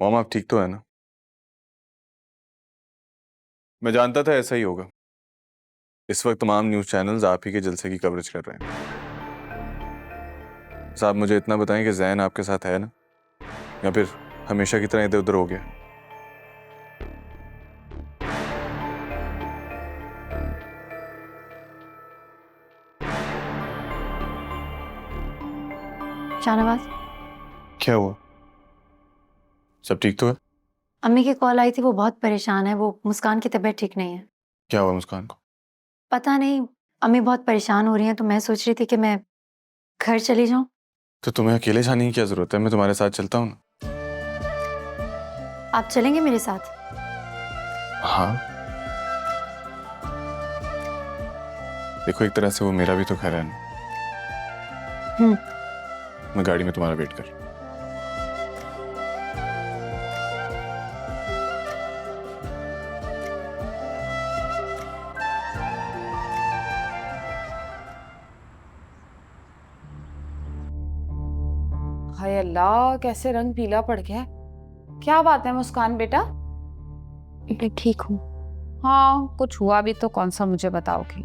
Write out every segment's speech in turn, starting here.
Mom आप ठीक तो है ना? मैं जानता था ऐसा ही होगा। इस वक्त तमाम न्यूज़ चैनल्स आप ही के जलसे की कवरेज कर रहे हैं। साहब मुझे इतना बताएं कि जैन आपके साथ है ना, या फिर हमेशा की तरह इधर उधर हो गया? शाहनवाज, क्या हुआ? सब ठीक तो है? अम्मी की कॉल आई थी, वो बहुत परेशान है। वो मुस्कान की तबीयत ठीक नहीं है। क्या हुआ मुस्कान को? पता नहीं, अम्मी बहुत परेशान हो रही हैं, तो मैं सोच रही थी कि मैं घर चली जाऊं। तो तुम्हें अकेले जाने की क्या जरूरत है? मैं तुम्हारे साथ चलता हूँ ना। आप चलेंगे मेरे साथ? हाँ, देखो एक तरह से वो मेरा भी तो घर है ना। मैं गाड़ी में तुम्हारा वेट कर। हाय अल्लाह, कैसे रंग पीला पड़ गया है। क्या बात है मुस्कान बेटा? मैं ठीक हूँ। हाँ, कुछ हुआ भी तो कौन सा मुझे बताओगी?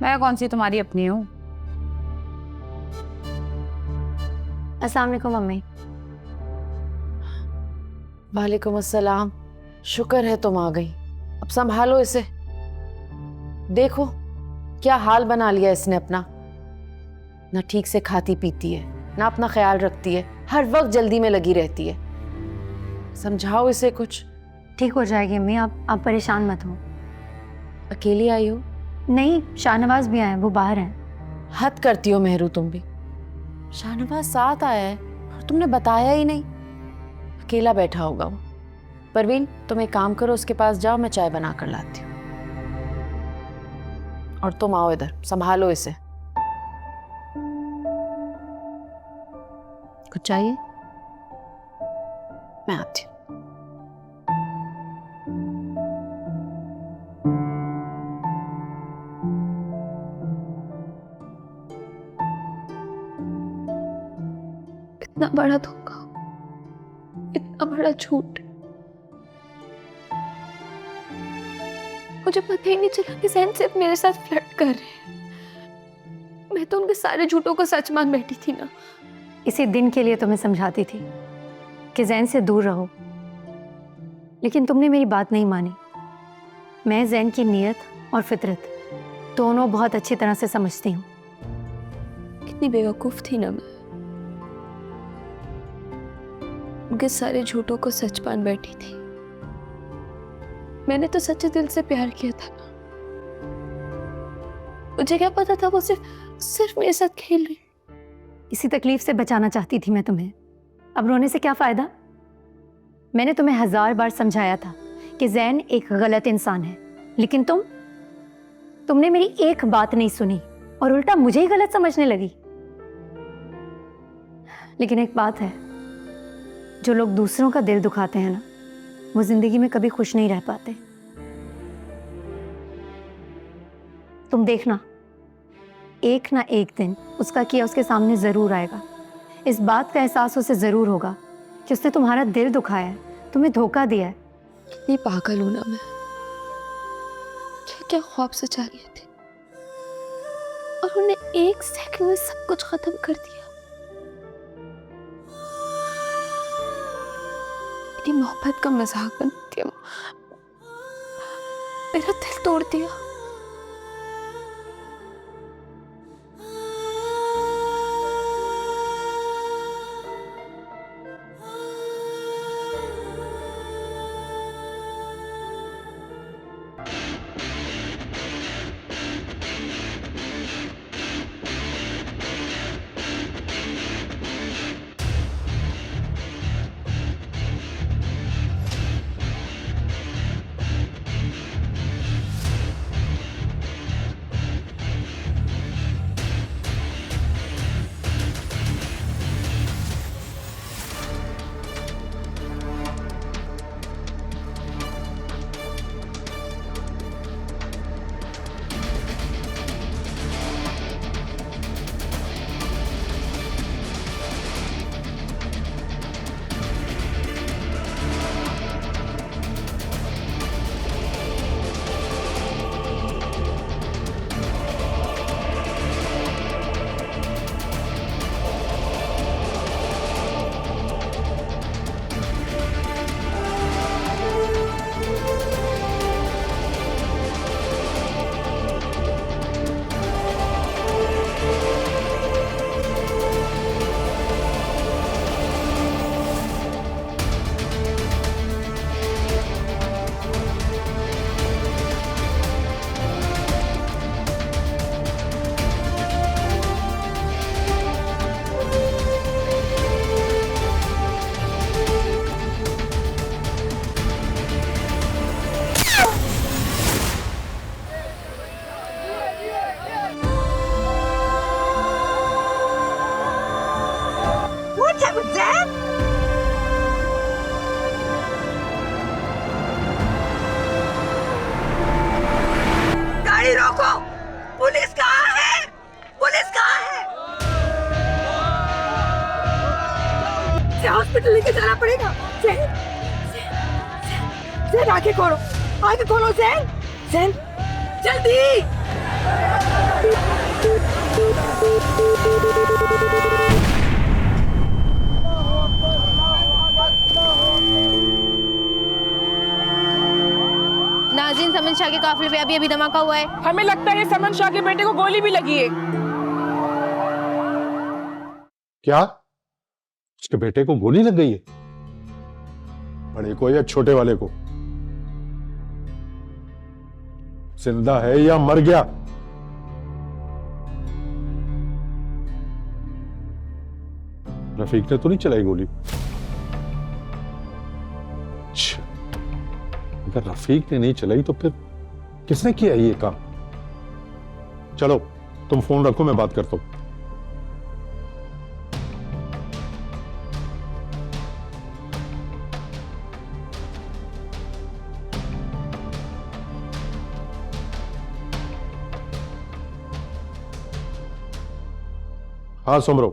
मैं कौन सी तुम्हारी अपनी हूँ? अस्सलाम वालेकुम मम्मी। वालेकुम अस्सलाम। शुक्र है तुम आ गई। अब संभालो इसे। देखो क्या हाल बना लिया इसने अपना। ना ठीक से खाती पीती है, ना अपना ख्याल रखती है, हर वक्त जल्दी में लगी रहती है। समझाओ इसे कुछ। ठीक हो जाएगी अम्मी, आप परेशान मत हो। अकेली आई हो? नहीं, शाहनवाज भी आए, वो बाहर हैं। हद करती हो मेहरू तुम भी। शाहनवाज साथ आया है और तुमने बताया ही नहीं। अकेला बैठा होगा वो। परवीन तुम एक काम करो, उसके पास जाओ, मैं चाय बना कर लाती हूँ। और तुम आओ इधर, संभालो इसे। कुछ चाहिए? मैं आती हूँ। इतना बड़ा धोखा, इतना बड़ा झूठ। मुझे पता ही नहीं चला कि जैन सिर्फ मेरे साथ फ्लर्ट कर रहे हैं। मैं तो उनके सारे झूठों को सच मान बैठी थी ना। इसी दिन के लिए तो मैं समझाती थी कि जैन से दूर रहो, लेकिन तुमने मेरी बात नहीं मानी। मैं जैन की नीयत और फितरत दोनों बहुत अच्छी तरह से समझती हूँ। कितनी बेवकूफ थी ना मैं। उनके सारे झूठों को सच मान बैठी थी। मैंने तो सच्चे दिल से प्यार किया था ना। मुझे क्या पता था वो सिर्फ मेरे साथ खेल रही। इसी तकलीफ से बचाना चाहती थी मैं तुम्हें। अब रोने से क्या फायदा? मैंने तुम्हें 1000 बार समझाया था कि जैन एक गलत इंसान है, लेकिन तुमने मेरी एक बात नहीं सुनी और उल्टा मुझे ही गलत समझने लगी। लेकिन एक बात है, जो लोग दूसरों का दिल दुखाते हैं ना, वो जिंदगी में कभी खुश नहीं रह पाते। तुम देखना, एक ना एक दिन उसका किया उसके सामने जरूर आएगा। इस बात का एहसास उसे जरूर होगा कि उसने तुम्हारा दिल दुखाया है, तुम्हें धोखा दिया है। कितनी पागल हूं ना मैं। क्या क्या ख्वाब सजा लिए थे और उन्हें एक सेकंड में सब कुछ खत्म कर दिया। मेरी मोहब्बत का मजाक बना दिया, मेरा दिल तोड़ दिया। आंखें खोलो, आंखें खोलो जैन, जैन जल्दी। नाज़रीन, समन शाह के काफिले पे अभी धमाका हुआ है। हमें लगता है समन शाह के बेटे को गोली भी लगी है। क्या उसके बेटे को गोली लग गई है? बड़े को या छोटे वाले को? जिंदा है या मर गया? रफीक ने तो नहीं चलाई गोली? अच्छा, अगर रफीक ने नहीं चलाई तो फिर किसने किया ये काम? चलो तुम फोन रखो, मैं बात करता हूं। हाँ सुमरो,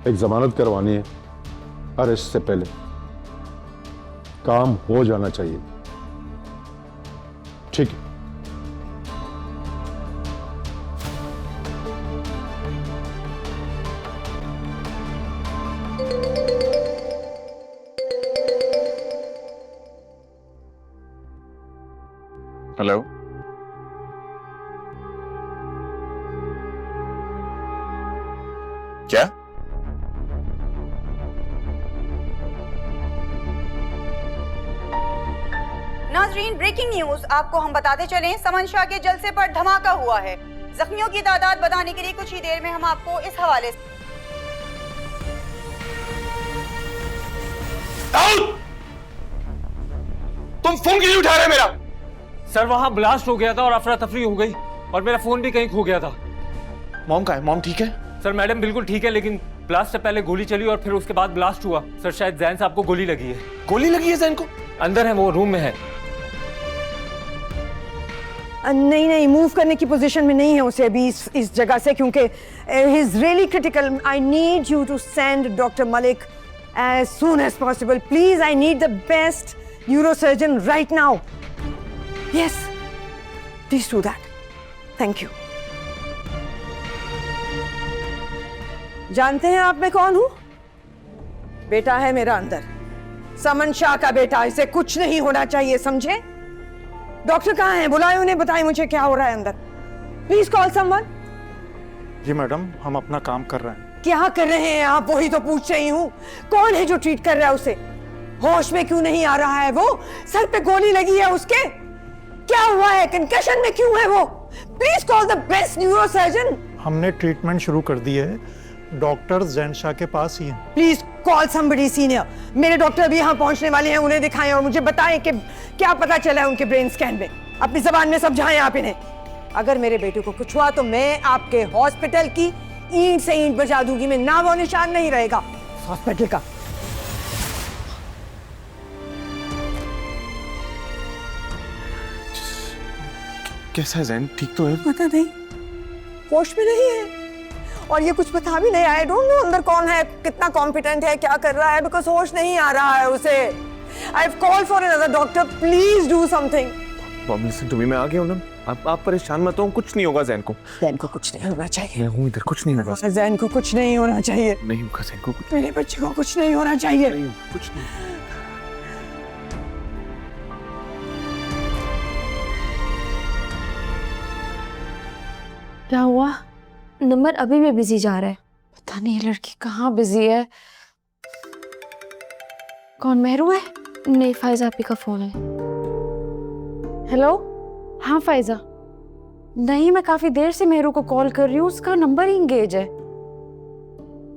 एक जमानत करवानी है अरेस्ट से पहले। काम हो जाना चाहिए, ठीक है? हेलो, क्या? नाजरीन, ब्रेकिंग न्यूज आपको हम बताते चलें, समन शाह के जलसे पर धमाका हुआ है। जख्मियों की तादाद बताने के लिए कुछ ही देर में हम आपको इस हवाले से तुम फोन क्यों नहीं उठा रहे मेरा? सर वहां ब्लास्ट हो गया था और अफरा तफरी हो गई और मेरा फोन भी कहीं खो गया था। मॉम कहाँ है? मॉम ठीक है? सर मैडम बिल्कुल ठीक है, लेकिन ब्लास्ट से पहले गोली चली और फिर उसके बाद ब्लास्ट हुआ। सर शायद जैन साहब को गोली लगी है। गोली लगी है जैन को? अंदर है, वो रूम में है। नहीं नहीं, मूव करने की पोजीशन में नहीं है उसे अभी इस जगह से, क्योंकि he is really critical. I need you to send doctor Malik as soon as possible please. I need the best neurosurgeon right now. Yes please do that, thank you. जानते हैं आप मैं कौन हूं? बेटा है मेरा अंदर, समन शाह का बेटा। इसे कुछ नहीं होना चाहिए, समझे? डॉक्टर कहाँ हैं? बुलाए उन्हें, बताएं मुझे क्या हो रहा है अंदर। Please call someone. जी मैडम, हम अपना काम कर रहे हैं। क्या कर रहे हैं आप? वही तो पूछ रही हूँ। कौन है जो ट्रीट कर रहा है उसे? होश में क्यों नहीं आ रहा है वो? सर पे गोली लगी है उसके? क्या हुआ है? कंकशन में क्यों है वो? Please call the best neurosurgeon. हमने ट्रीटमेंट शुरू कर दी है, डॉक्टर जैन शाह के पास ही हैं। Please call somebody senior. मेरे डॉक्टर अभी यहाँ पहुंचने वाले हैं, उन्हें दिखाएं और मुझे बताएं कि क्या पता चला है उनके ब्रेन स्कैन में। अपनी जबान में समझाएं आप इन्हें। अगर मेरे बेटे को कुछ हुआ तो मैं आपके हॉस्पिटल की ईंट से ईंट बजा दूंगी। मैं नामो निशान नहीं रहेगा हॉस्पिटल का। कैसा है जैन? ठीक तो है? पता नहीं, होश में नहीं है और ये कुछ बता भी नहीं। आई डोंट नो अंदर कौन है, कितना कॉम्पिटेंट है, क्या कर रहा है, बिकॉज होश नहीं आ रहा है उसे। I have called for another doctor, please do something. Mom listen to me, मैं आ गया हूं ना। आप परेशान मत हो, कुछ नहीं होगा जैन को। जैन को कुछ नहीं होना चाहिए। मैं हूं इधर, कुछ नहीं होगा। जैन को कुछ नहीं होना चाहिए। नहीं होगा जैन को कुछ। मेरे बच्चे को कुछ नहीं होना चाहिए। नहीं, कुछ नहीं। क्या हुआ? नंबर अभी भी बिजी जा रहा है। पता नहीं ये लड़की कहाँ बिजी है। कौन, मेहरू है? नहीं, फायजा आपी का फोन है। हेलो, हाँ फायजा। नहीं, मैं काफी देर से मेहरू को कॉल कर रही हूँ, उसका नंबर ही इंगेज है।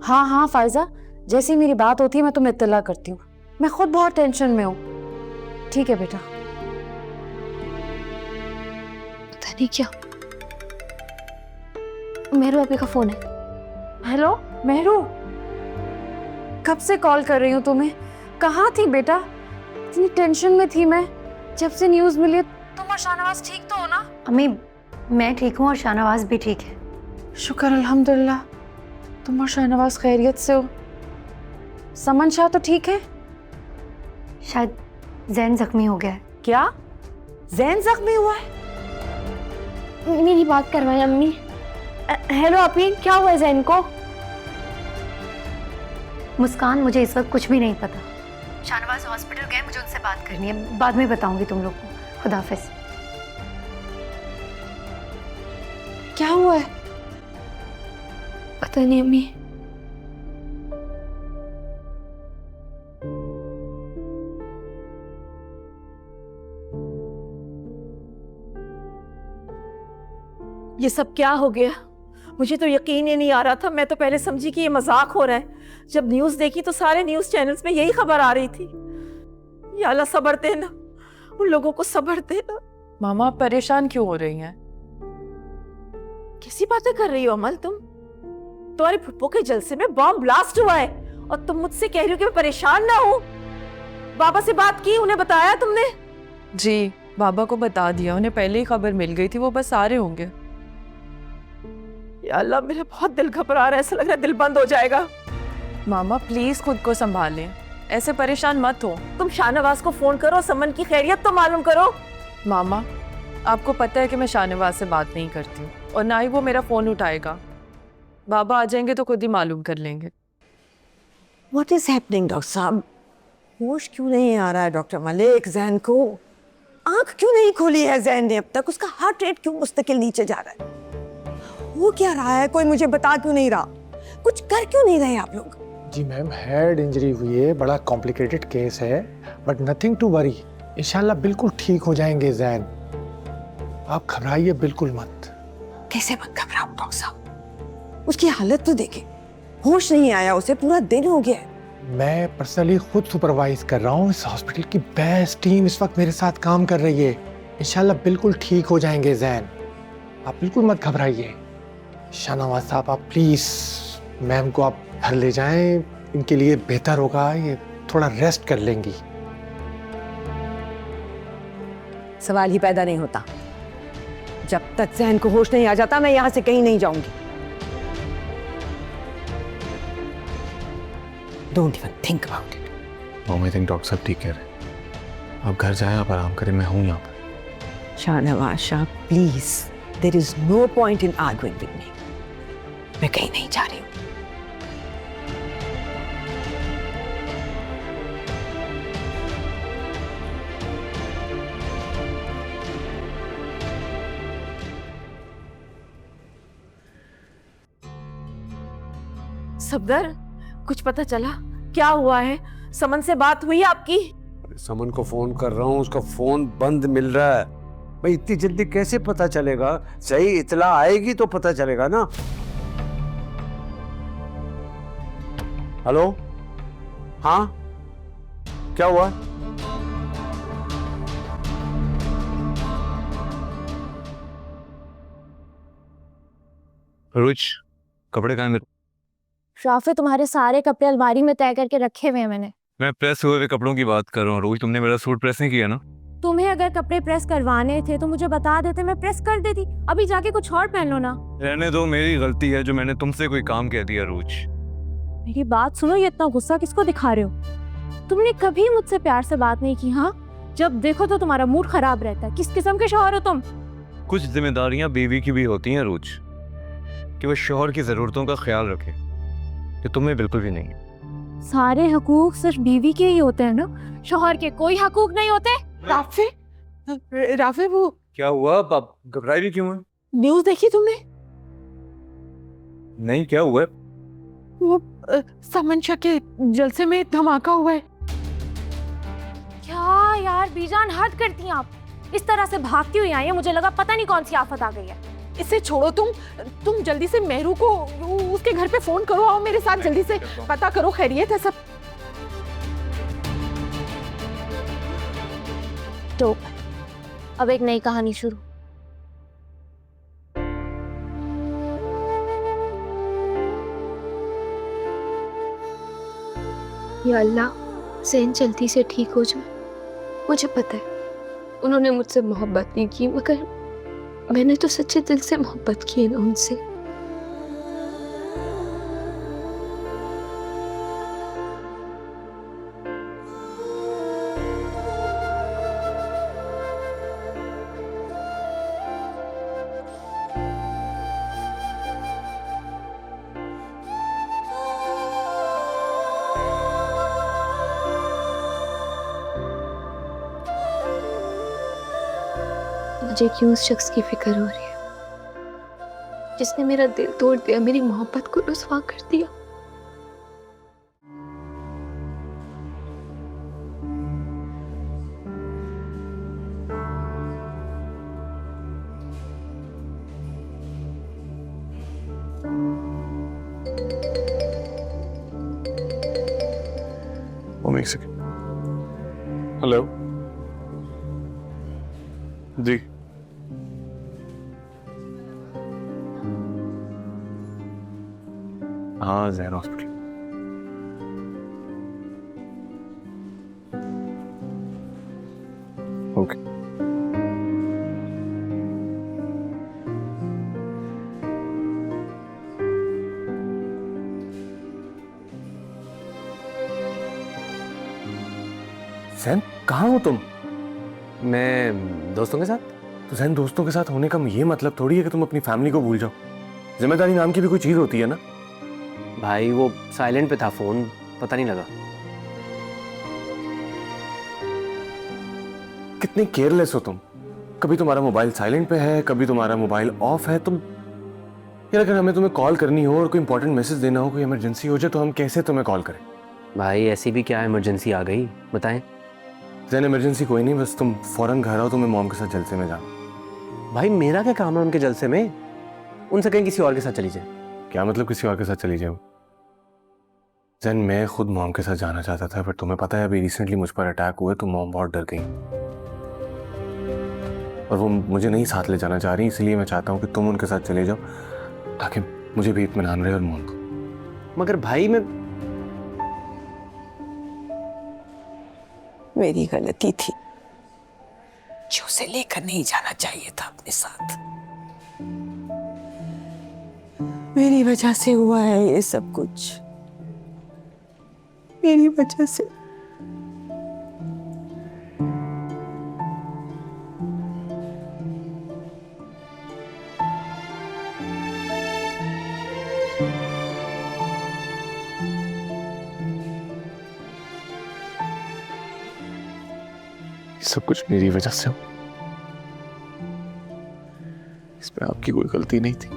हाँ हाँ फायजा, जैसे ही मेरी बात होती है मैं तुम्हें इत्तला करती हूँ। मैं खुद बहुत टेंशन में हूँ। ठीक है बेटा। पता नहीं क्या। मेहरू आपी का फोन है। हेलो मेहरू, कब से कॉल कर रही हूँ तुम्हें? कहाँ थी बेटा? इतनी टेंशन में थी मैं जब से न्यूज़ मिली। तुम और शाहनवाज ठीक तो हो ना? अम्मी मैं ठीक हूँ और शाहनवाज भी ठीक है। शुक्र अल्हम्दुलिल्लाह, तुम और शाहनवाज खैरियत से हो। समन शाह तो ठीक है? शायद जैन जख्मी हो गया है। क्या जैन जख्मी हुआ है? मेरी बात करवाएं अम्मी। हेलो अपी, क्या हुआ है जैन को? मुस्कान, मुझे इस वक्त कुछ भी नहीं पता। शाहनवाज हॉस्पिटल गए, मुझे उनसे बात करनी है, बाद में बताऊंगी तुम लोग को। खुदा हाफिज। क्या हुआ है? पता नहीं अम्मी। ये सब क्या हो गया? मुझे तो यकीन ही नहीं आ रहा था। मैं तो पहले समझी कि ये मजाक हो रहा है। जब न्यूज़ देखी तो सारे न्यूज़ चैनल्स में यही खबर आ रही थी। या अल्लाह सब्र देना, उन लोगों को सब्र देना। मामा आप परेशान क्यों हो रही हैं? कैसी बातें कर रही हो अमल तुम? तुम्हारे फुप्पो के जलसे में बॉम्ब ब्लास्ट हुआ है और तुम मुझसे कह रही हो कि मैं परेशान ना हूँ। बाबा से बात की, उन्हें बताया तुमने? जी बाबा को बता दिया, उन्हें पहले ही खबर मिल गई थी, वो बस आ रहे होंगे। या अल्लाह, मेरा बहुत दिल घबरा रहा है, ऐसा लग रहा है दिल बंद हो जाएगा। मामा प्लीज खुद को संभालें, ऐसे परेशान मत हो। तुम शाहनवाज को फोन करो, समन की खैरियत तो मालूम करो। मामा आपको पता है कि मैं शाहनवाज से बात नहीं करती हूँ और ना ही वो मेरा फोन उठाएगा। बाबा आ जाएंगे तो खुद ही मालूम कर लेंगे। What is happening, डॉक्टर साहब? होश क्यों नहीं आ रहा है डॉक्टर मलिक? जैन को आंख क्यों नहीं खोली है जैन ने अब तक? उसका हार्ट रेट क्यों मुस्तकिल नीचे जा रहा है? वो क्या रहा है? कोई मुझे बता क्यों नहीं रहा? कुछ कर क्यों नहीं रहे आप लोग? जी मैम, हेड इंजरी हुई है, बड़ा कॉम्प्लिकेटेड केस है, बट नथिंग टू वरी, इंशाल्लाह बिल्कुल ठीक हो जाएंगे जैन। आप घबराइए बिल्कुल मत। कैसे मत घबराओ डॉक्टर साहब? उसकी हालत तो देखें, होश नहीं आया उसे, पूरा दिन हो गया है। मैं पर्सनली खुद सुपरवाइज कर रहा हूँ। इस हॉस्पिटल की बेस्ट टीम इस वक्त मेरे साथ काम कर रही है। इंशाल्लाह बिल्कुल ठीक हो जाएंगे जैन, आप बिल्कुल मत घबराइए। शाहनवाज साहब आप प्लीज मैम को आप घर ले जाएं, इनके लिए बेहतर होगा, ये थोड़ा रेस्ट कर लेंगी। सवाल ही पैदा नहीं होता। जब तक जहन को होश नहीं आ जाता मैं यहां से कहीं नहीं जाऊंगी। Don't even think about it. Mom, I think doctor साहब ठीक कह रहे हैं। आप घर जाएं, आप आराम करें, मैं हूं यहाँ पर। Shahnawaz Shah please, there is no point in arguing with me. मैं कहीं नहीं जा रही हूँ। सफदर, कुछ पता चला? क्या हुआ है? समन से बात हुई आपकी? समन को फोन कर रहा हूँ, उसका फोन बंद मिल रहा है। भाई इतनी जल्दी कैसे पता चलेगा? सही इतला आएगी तो पता चलेगा ना। हेलो, हाँ क्या हुआ? रुच, कपड़े कहाँ हैं मेरे? राफे, तुम्हारे सारे कपड़े अलमारी में तय करके रखे हुए हैं मैंने। मैं प्रेस हुए हुए कपड़ों की बात कर रहा हूँ। रोज तुमने मेरा सूट प्रेस नहीं किया ना? तुम्हें अगर कपड़े प्रेस करवाने थे तो मुझे बता देते, मैं प्रेस कर देती। अभी जाके कुछ और पहन लो ना। रहने दो, मेरी गलती है जो मैंने तुमसे कोई काम कह दिया। रोज मेरी बात सुनो, ये इतना गुस्सा किसको दिखा रहे हो? तुमने कभी मुझसे प्यार से बात नहीं की। हाँ, जब देखो तो तुम्हारा मूड खराब रहता है। किस किस्म के शौहर हो तुम? कुछ जिम्मेदारियां बीवी की भी होती हैं रोज, कि वो शौहर की जरूरतों का ख्याल रखे, कि तुम्हें बिल्कुल भी नहीं है। सारे हकूक सिर्फ बीवी के ही होते हैं ना, शौहर के कोई हकूक नहीं होते। राफे, राफे वो क्या हुआ? आप घबराई भी क्यों है? न्यूज़ देखी तुमने? नहीं, क्या हुआ? वो समन शाह के जलसे में धमाका हुआ है। क्या यार बीजान, हद करती हैं आप। इस तरह से भागती हुई आई है, मुझे लगा पता नहीं कौन सी आफत आ गई है। इसे छोड़ो, तुम जल्दी से मेहरू को उसके घर पे फोन करो। आओ मेरे साथ, जल्दी से पता करो खैरियत है सब। तो अब एक नई कहानी शुरू। या अल्लाह, ज़ैन जल्दी से ठीक हो जाए। मुझे पता है उन्होंने मुझसे मोहब्बत नहीं की, मगर मैंने तो सच्चे दिल से मोहब्बत की है ना उनसे। मुझे क्यों उस शख्स की फिक्र हो रही है जिसने मेरा दिल तोड़ दिया, मेरी मोहब्बत को रुस्वा कर दिया। एक सेकंड। हेलो जी, हाँ जैन हॉस्पिटल। ओके जैन, कहाँ हो तुम? मैं दोस्तों के साथ। तो जैन, दोस्तों के साथ होने का ये मतलब थोड़ी है कि तुम अपनी फैमिली को भूल जाओ। जिम्मेदारी नाम की भी कोई चीज होती है ना। भाई वो साइलेंट पे था फोन, पता नहीं लगा। कितने केयरलेस हो तुम। कभी तुम्हारा मोबाइल साइलेंट पे है, कभी तुम्हारा मोबाइल ऑफ है। तुम यार, अगर हमें तुम्हें कॉल करनी हो और कोई इंपॉर्टेंट मैसेज देना हो, कोई इमरजेंसी हो जाए, तो हम कैसे तुम्हें कॉल करें? भाई ऐसी भी क्या इमरजेंसी आ गई, बताएं। जैन, इमरजेंसी कोई नहीं, बस तुम फौरन घर आओ, तुम्हें मॉम के साथ जलसे में जाना। भाई मेरा क्या काम है उनके जलसे में? उनसे कहीं किसी और के साथ चली जाए। क्या मतलब किसी और के साथ चली जाए? जैन, मैं खुद मॉम के साथ जाना चाहता था, पर तुम्हें पता है अभी रिसेंटली मुझ पर अटैक हुए तो मॉम बहुत डर गई और वो मुझे नहीं साथ ले जाना चाह रही। इसलिए मैं चाहता हूँ कि तुम उनके साथ चले जाओ ताकि मुझे भी इत्मीनान रहे और मॉम को। मगर भाई मैं मेरी गलती थी जो उसे लेकर नहीं जाना चाहिए था अपने साथ। मेरी वजह से हुआ है ये सब कुछ, मेरी वजह से। सब कुछ मेरी वजह से हो, इसमें आपकी कोई गलती नहीं थी।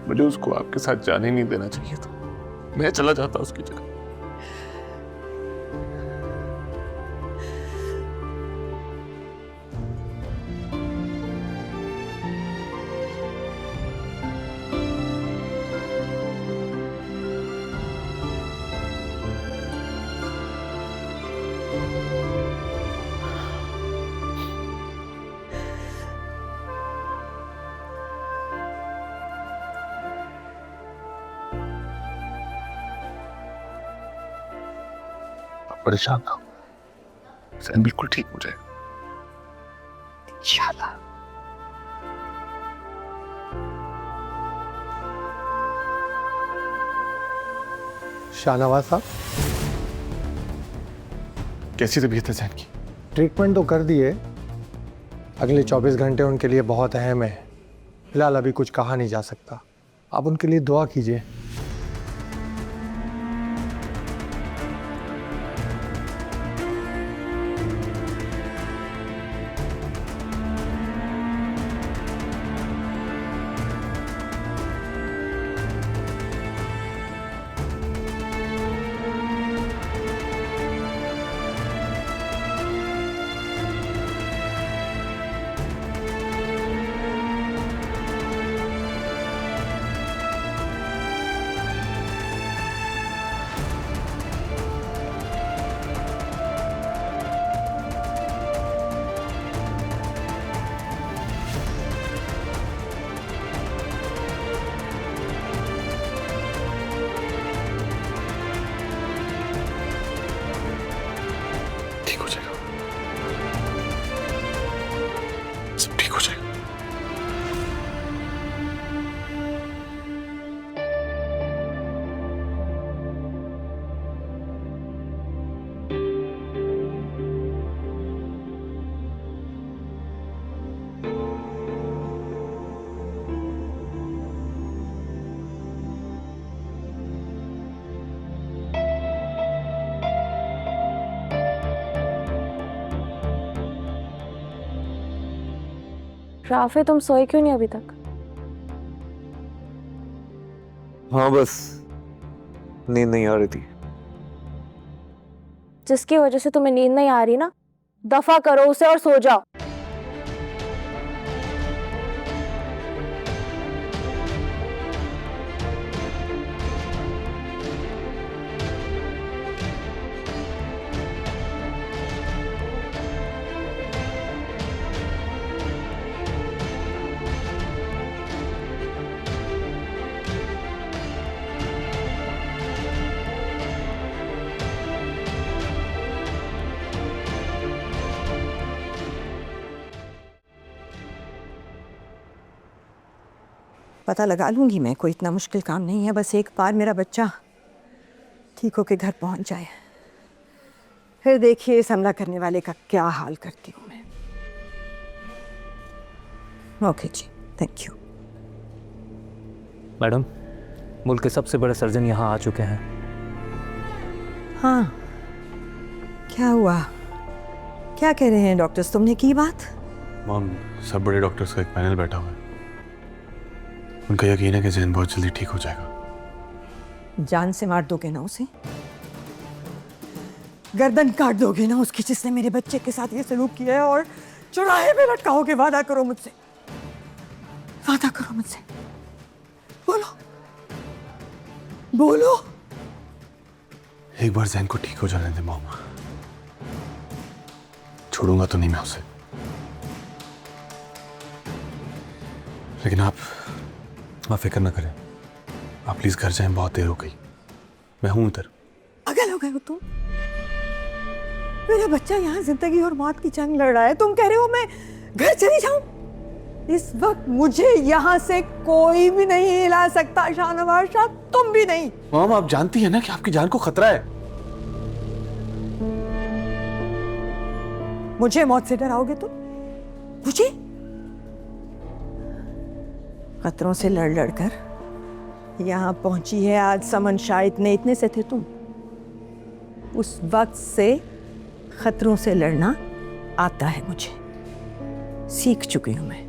मुझे उसको आपके साथ जाने नहीं देना चाहिए था। मैं चला जाता उसकी जगह। परेशान ना हो, जैन बिल्कुल ठीक हो जाएगा इंशाल्लाह। शाहनवाज साहब, कैसी तबीयत है जैन की? ट्रीटमेंट तो कर दिए, अगले 24 घंटे उनके लिए बहुत अहम है। फिलहाल अभी कुछ कहा नहीं जा सकता, आप उनके लिए दुआ कीजिए। राफे तुम सोए क्यों नहीं अभी तक? हाँ बस नींद नहीं आ रही थी। जिसकी वजह से तुम्हें नींद नहीं आ रही ना, दफा करो उसे और सो जाओ। पता लगा लूंगी मैं, कोई इतना मुश्किल काम नहीं है। बस एक बार मेरा बच्चा ठीक होके घर पहुंच जाए, फिर देखिए इस हमला करने वाले का क्या हाल करती हूँ मैं। ओके जी, थैंक यू। मैडम, मुल्क के सबसे बड़े सर्जन यहाँ आ चुके हैं। हाँ, क्या हुआ? क्या कह रहे हैं डॉक्टर्स? तुमने की बात? मॉम, सब बड़े डॉक्टर्स का एक पैनल बैठा हुआ है। उनका यकीन है कि जैन बहुत जल्दी ठीक हो जाएगा। जान से मार दोगे ना उसे? गर्दन काट दोगे ना उसकी, जिसने मेरे बच्चे के साथ ये सलूक किया है? और चौराहे पे लटकाओगे? वादा करो मुझसे, वादा करो मुझसे, बोलो बोलो। एक बार जैन को ठीक हो जाने दे मॉम, छोड़ूंगा तो नहीं मैं उसे। लेकिन आप फिक्र ना करें, आप प्लीज घर जाएं, बहुत देर हो गई। मैं हूं उधर। पागल हो गए हो तुम? मेरा बच्चा यहाँ जिंदगी और मौत की जंग लड़ रहा है, तुम कह रहे हो मैं घर चली जाऊं? इस वक्त मुझे यहाँ से कोई भी नहीं हिला सकता शाहनवाज साहब, तुम भी नहीं। मॉम, आप जानती है ना कि आपकी जान को खतरा है। मुझे मौत से डराओगे तुम? मुझे? खतरों से लड़ लड़ कर यहाँ पहुंची है आज समन शाह, इतने से थे तुम। उस वक्त से खतरों से लड़ना आता है मुझे, सीख चुकी हूं मैं।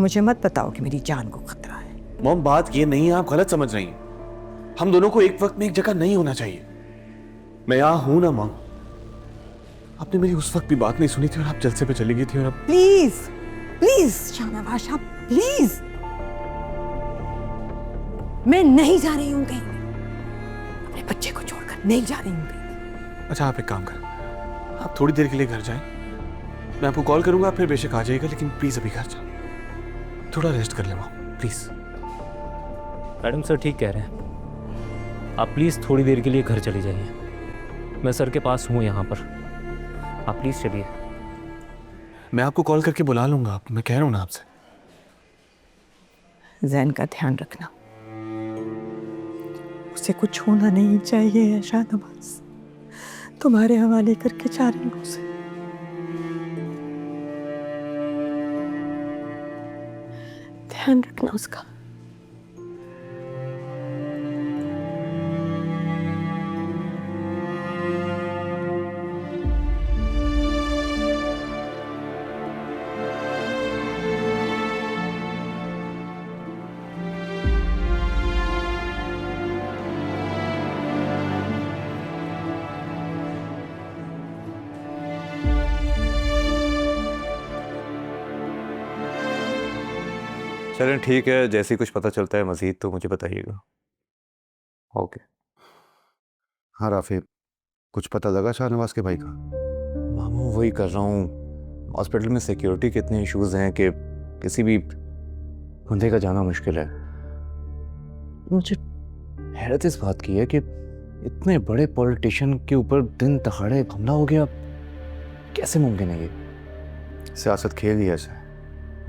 मुझे मत बताओ कि मेरी जान को खतरा है। मॉम, बात ये नहीं है, आप गलत समझ रही हैं। हम दोनों को एक वक्त में एक जगह नहीं होना चाहिए। मैं यहाँ हूं ना मॉम। आपने मेरी उस वक्त भी बात नहीं सुनी थी और आप जलसे पे चली गई थी। और अब प्लीज प्लीज शाहनवाज साहब, प्लीज, मैं नहीं जा रही हूं कहीं, अपने बच्चे को छोड़कर नहीं जा रही हूं कहीं। अच्छा, आप एक काम करें, आप थोड़ी देर के लिए घर जाएं, मैं आपको कॉल करूंगा, फिर बेशक आ जाइएगा, लेकिन प्लीज अभी घर जाएं, थोड़ा रेस्ट कर ले मॉम, प्लीज। मैडम सर ठीक कह रहे हैं, आप प्लीज़ थोड़ी देर के लिए घर चली जाइए। मैं सर के पास हूँ यहाँ पर, आप प्लीज़ चलिए। मैं आपको कॉल करके बुला लूंगा, मैं कह रहा हूँ ना आपसे। जैन का ध्यान रखना, उसे कुछ होना नहीं चाहिए शाहनवाज, तुम्हारे हवाले करके जा रही हूं उसे। ध्यान रखना उसका। चलें ठीक है, जैसे ही कुछ पता चलता है मजीद तो मुझे बताइएगा। ओके। हाँ राफी, कुछ पता लगा शाहनवाज के भाई का? मामू वही कर रहा हूँ, हॉस्पिटल में सिक्योरिटी के इतने इश्यूज हैं कि किसी भी बंदे का जाना मुश्किल है। मुझे हैरत इस बात की है कि इतने बड़े पॉलिटिशियन के ऊपर दिन दहाड़े हमला हो गया, कैसे मुमकिन है ये? सियासत खेल ही ऐसा है,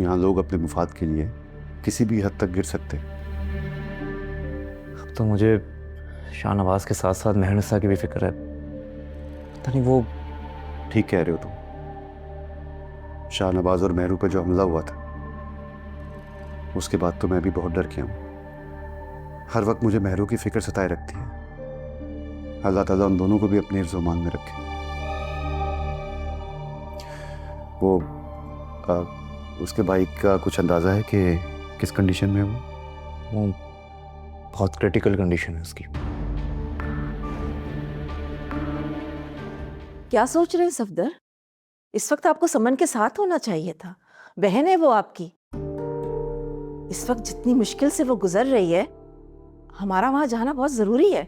यहाँ लोग अपने मुफाद के लिए किसी भी हद तक गिर सकते हैं। अब तो मुझे शाहनवाज के साथ साथ मेहरनिसा की भी फिक्र है, पता नहीं वो। ठीक कह रहे हो तुम। शाहनवाज और मेहरू पे जो हमला हुआ था, उसके बाद तो मैं भी बहुत डर गया हूँ। हर वक्त मुझे मेहरू की फिक्र सताए रखती है। अल्लाह ताला उन दोनों को भी अपने हिफ्ज़ मान में रखे। वो उसके बाइक का कुछ अंदाजा है कि किस कंडीशन में है वो बहुत क्रिटिकल कंडीशन है उसकी। क्या सोच रहे हैं सफदर? इस वक्त आपको समन के साथ होना चाहिए था। बहन है वो आपकी। इस वक्त जितनी मुश्किल से वो गुजर रही है, हमारा वहां जाना बहुत जरूरी है।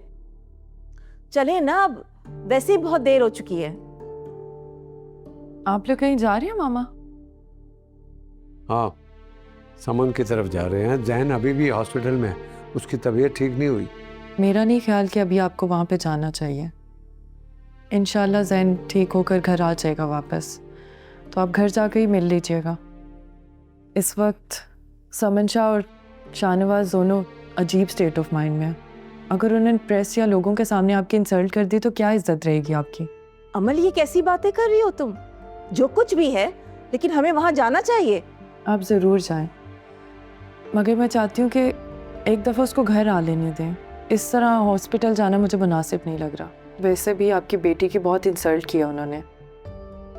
चले ना, अब वैसे ही बहुत देर हो चुकी है। आप लोग कहीं जा रहे हैं मामा? हाँ, समन की तरफ जा रहे हैं। जैन अभी भी हॉस्पिटल में है, उसकी तबीयत ठीक नहीं हुई। मेरा नहीं ख्याल कि अभी आपको वहाँ पे जाना चाहिए। इंशाल्लाह जैन ठीक होकर घर आ जाएगा वापस, तो आप घर जाकर ही मिल लीजिएगा। इस वक्त समन शाह और शाहनवाज दोनों अजीब स्टेट ऑफ माइंड में हैं। अगर उन्होंने प्रेस या लोगों के सामने आपकी इंसल्ट कर दी तो क्या इज्जत रहेगी आपकी? अमल, ये कैसी बातें कर रही हो तुम? जो कुछ भी है, लेकिन हमें वहां जाना चाहिए। आप ज़रूर जाएं, मगर मैं चाहती हूँ कि एक दफ़ा उसको घर आ लेने दें। इस तरह हॉस्पिटल जाना मुझे मुनासिब नहीं लग रहा। वैसे भी आपकी बेटी की बहुत इंसल्ट किया उन्होंने,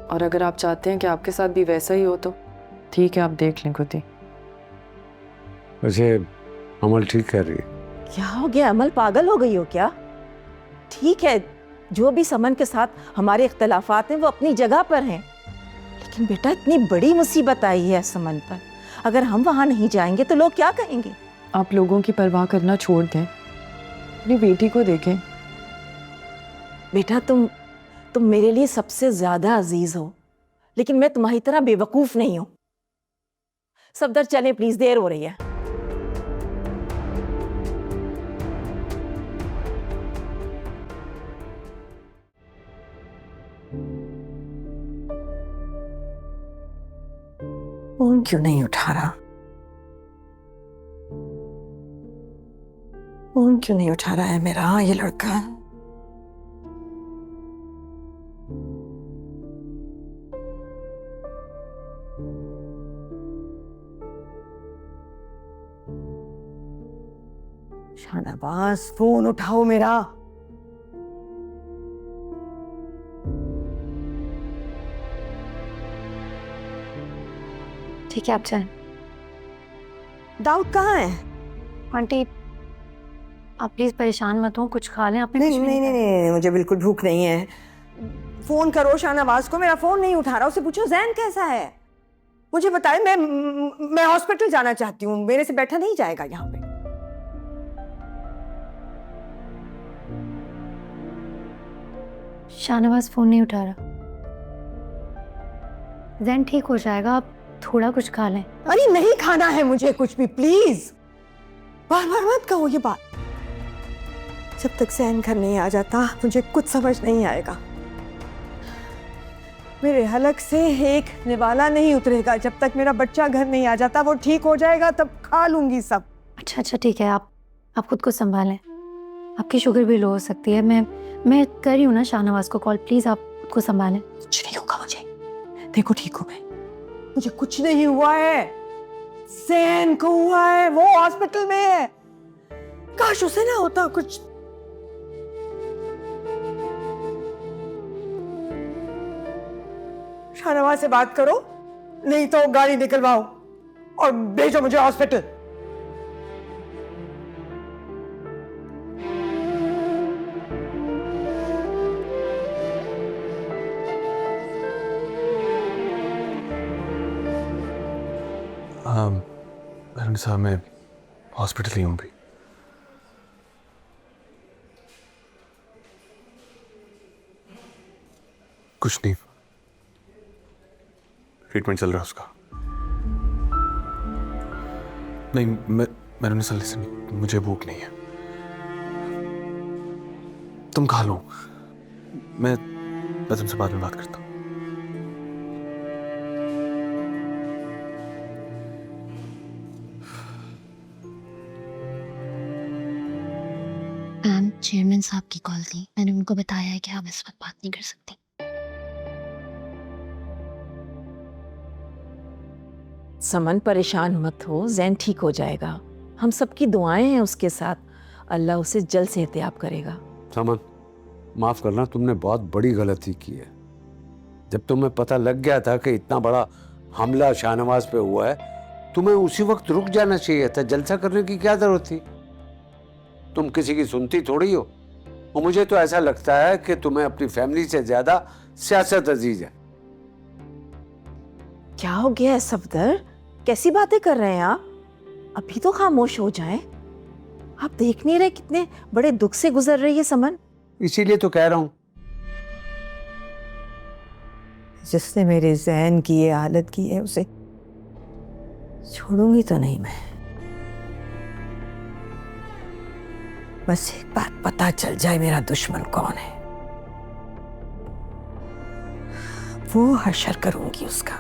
और अगर आप चाहते हैं कि आपके साथ भी वैसा ही हो तो ठीक है, आप देख लें खुद ही। वैसे अमल ठीक कह रही है। क्या हो गया अमल, पागल हो गई हो क्या? ठीक है, जो भी समन के साथ हमारे इख्तलाफात हैं वो अपनी जगह पर हैं, लेकिन बेटा इतनी बड़ी मुसीबत आई है समन पर। अगर हम वहां नहीं जाएंगे तो लोग क्या कहेंगे? आप लोगों की परवाह करना छोड़ दें, अपनी बेटी को देखें। बेटा तुम मेरे लिए सबसे ज्यादा अजीज हो, लेकिन मैं तुम्हारी तरह बेवकूफ नहीं हूं। सफदर चलें प्लीज, देर हो रही है। फोन क्यों नहीं उठा रहा? फोन क्यों नहीं उठा रहा है मेरा ये लड़का? शाहनवाज, फोन उठाओ मेरा। ठीक है, आप जाएं। दाऊद कहाँ है? आंटी, आप प्लीज परेशान मत हो, कुछ खा लें। आपने नहीं नहीं नहीं नहीं, मुझे बिल्कुल भूख नहीं है। फोन करो शाहनवाज को, मेरा फोन नहीं उठा रहा। उससे पूछो जैन कैसा है, मुझे बताए। मैं हॉस्पिटल जाना चाहती हूँ, मेरे से बैठा नहीं जाएगा यहाँ पे। शाहनवाज फोन नहीं उठा रहा। जैन ठीक हो जाएगा, आप थोड़ा कुछ खा लें। अरे नहीं खाना है मुझे कुछ भी, प्लीज। बार बार मत कहो ये बात। जब तक जैन घर नहीं आ जाता मुझे कुछ समझ नहीं आएगा। मेरे हलक से एक निवाला नहीं उतरेगा जब तक मेरा बच्चा घर नहीं आ जाता। वो ठीक हो जाएगा तब खा लूंगी सब। अच्छा ठीक है, आप खुद को संभालें। आपकी शुगर भी लो हो सकती है। मैं कर रही हूँ ना शाहनवाज को कॉल। प्लीज आप खुद को संभालें। कुछ नहीं होगा मुझे, देखो ठीक हूँ मैं। मुझे कुछ नहीं हुआ है, जैन को हुआ है, वो हॉस्पिटल में है। काश उसे ना होता कुछ। शाहनवाज से बात करो, नहीं तो गाड़ी निकलवाओ और भेजो मुझे हॉस्पिटल। मैडम साहब, मैं हॉस्पिटल ही हूँ भी। कुछ नहीं, ट्रीटमेंट चल रहा है उसका। नहीं, मैडम साहब लिसन, मुझे भूख नहीं है। तुम खा लो, मैं तुमसे बाद में बात करता हूँ। चेयरमैन साहब की कॉल थी, मैंने उनको बताया है कि हम इस वक्त बात नहीं कर सकते। समन परेशान मत हो, जैन ठीक हो जाएगा। हम सबकी दुआएं हैं उसके साथ। अल्लाह उसे जल्द से एहतियाब करेगा। समन, माफ करना, तुमने बहुत बड़ी गलती की है। जब तुम्हें पता लग गया था कि इतना बड़ा हमला शाहनवाज पे हुआ है, तुम्हें उसी वक्त रुक जाना चाहिए था। जलसा करने की क्या जरूरत थी? तुम किसी की सुनती थोड़ी हो। और मुझे तो ऐसा लगता है कि तुम्हें अपनी फैमिली से ज्यादा सियासत अजीज है। क्या हो गया है सफदर? कैसी बातें कर रहे हैं आप? अभी तो खामोश हो जाएं। आप देख नहीं रहे कितने बड़े दुख से गुजर रही है समन? इसीलिए तो कह रहा हूं। जिसने मेरे जहन की ये हालत की है उसे छोड़ूंगी तो नहीं मैं। बस एक बार पता चल जाए मेरा दुश्मन कौन है, वो हशर करूंगी उसका,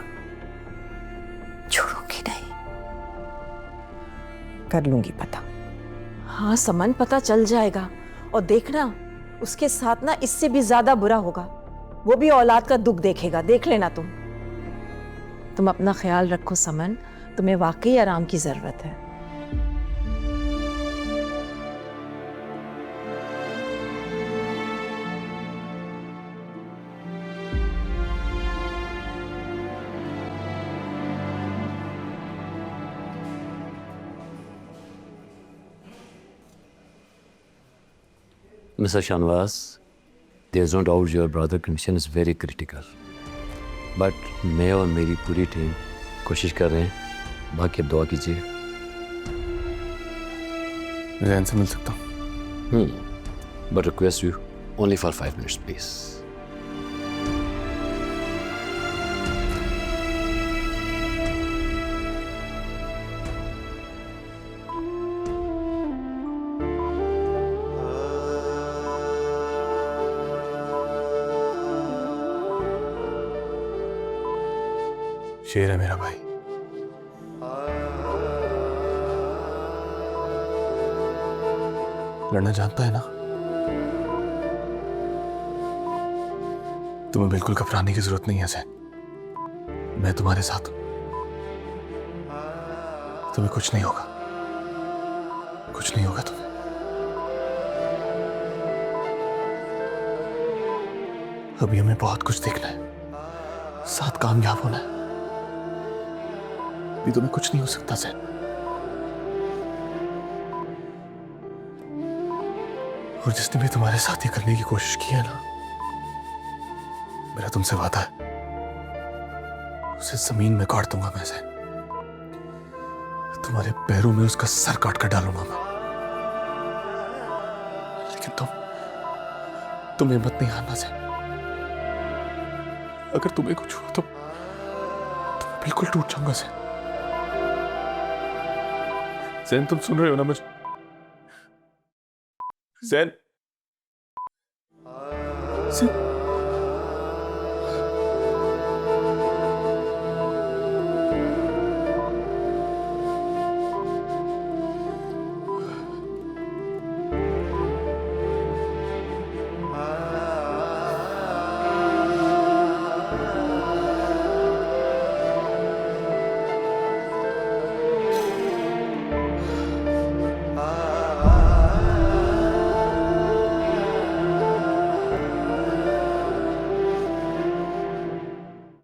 छोड़ूंगी नहीं, कर लूंगी पता। हाँ समन, पता चल जाएगा। और देखना उसके साथ ना इससे भी ज्यादा बुरा होगा। वो भी औलाद का दुख देखेगा, देख लेना तुम अपना ख्याल रखो समन, तुम्हें वाकई आराम की जरूरत है। Mr. Shanwas, there's no doubt your brother condition is very critical. But मैं और मेरी पूरी टीम कोशिश कर रहे हैं। बाकी अब दुआ कीजिए। जैन से मिल सकता हूँ? But request you only for 5 minutes, please. शेर है मेरा भाई। लड़ना जानता है ना? तुम्हें बिल्कुल घबराने की जरूरत नहीं है जैन। मैं तुम्हारे साथ हूं। तुम्हें कुछ नहीं होगा, कुछ नहीं होगा तुम्हें। अभी हमें बहुत कुछ देखना है, साथ कामयाब होना है। भी तुम्हें कुछ नहीं हो सकता जैन। और जिसने भी तुम्हारे साथ ये करने की कोशिश की है ना, मेरा तुमसे वादा है, उसे जमीन में काट दूंगा मैं जैन। तुम्हारे पैरों में उसका सर काट कर डालूंगा मैं। लेकिन तुम हिम्मत नहीं हारना जैन। अगर तुम्हें कुछ हुआ तो मैं बिल्कुल टूट जाऊंगा जैन। जैन, तुम सुन रहे हो ना मुझे? जैन, जैन।